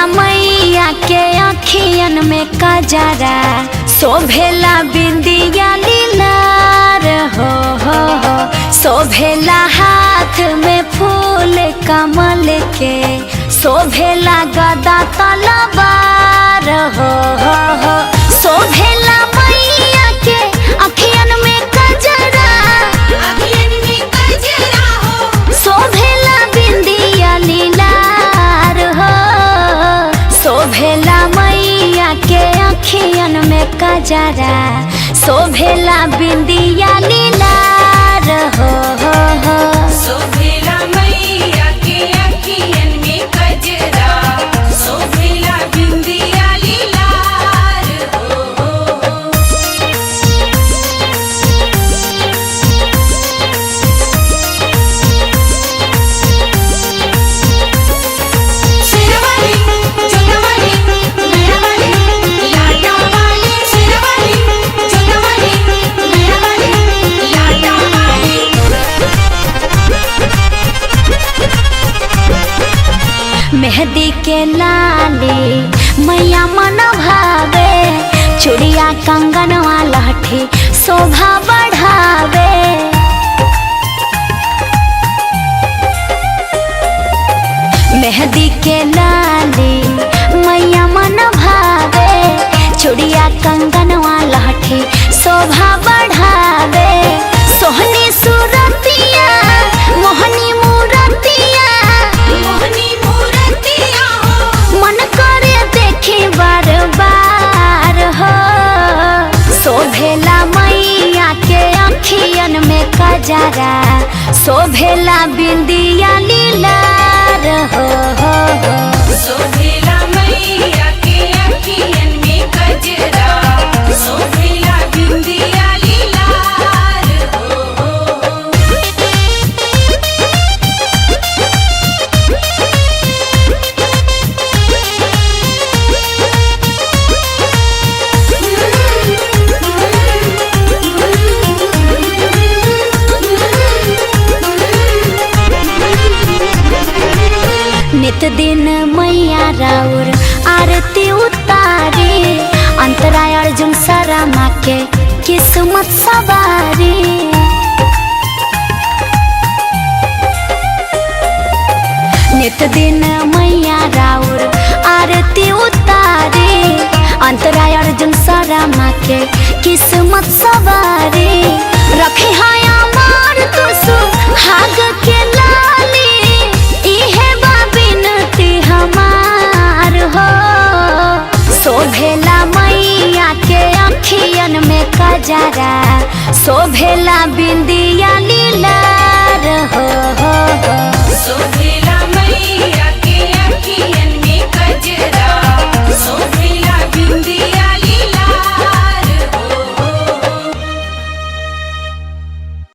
मैया के अखियन में कजरा, शोभेला बिंदिया लीलार हो। शोभेला हाथ में फूल कमल के, शोभेला गदा तलवार हो। शोभेला मैया के अखियन में कजरा, शोभेला बिंदिया लीलार हो। शोभेला मैया के अखियन में कजरा, शोभेला बिंदिया लीलार हो। शोभेला मैया के अखियन में कजरा, शोभेला बिंदिया लीलार हो। शेरवाली, जोतवाली, मेहरवाली, लाटावाली। शेरवाली, जोतवाली, मेहरवाली, लाटावाली। मेहंदी के लाली मैया मन भावे, चूड़िया कंगनवा लहठी शोभा बढ़ावे। मेहंदी के लाली मैया मन भावे, चूड़िया कंगनवा लहठी शोभा बढ़ावे। सोहनी सूरतिया मोहनी मूरतिया, मोहनी मूरतिया हो। मन करे देखे बार बार हो। शोभेला मैया के अखियन में कजरा, शोभेला बिंदिया लीलार हो। शोभेला मैया के अखियन में कजरा, शोभेला बिंदिया लीलार हो। नित दिन मैया राउर आरती उतारी, अंतरा अर्जुन सरमा के किस्मत सवारी। नित दिन मैया राउर आरती उतारी, अंतरा अर्जुन सरमा के किस्मत सवारी। रखे हाया मार तुसु हाग के लाली, इहे बिनती हमार हो। शोभेला मैया के अखियन में कजरा, शोभेला बिंदिया लीला।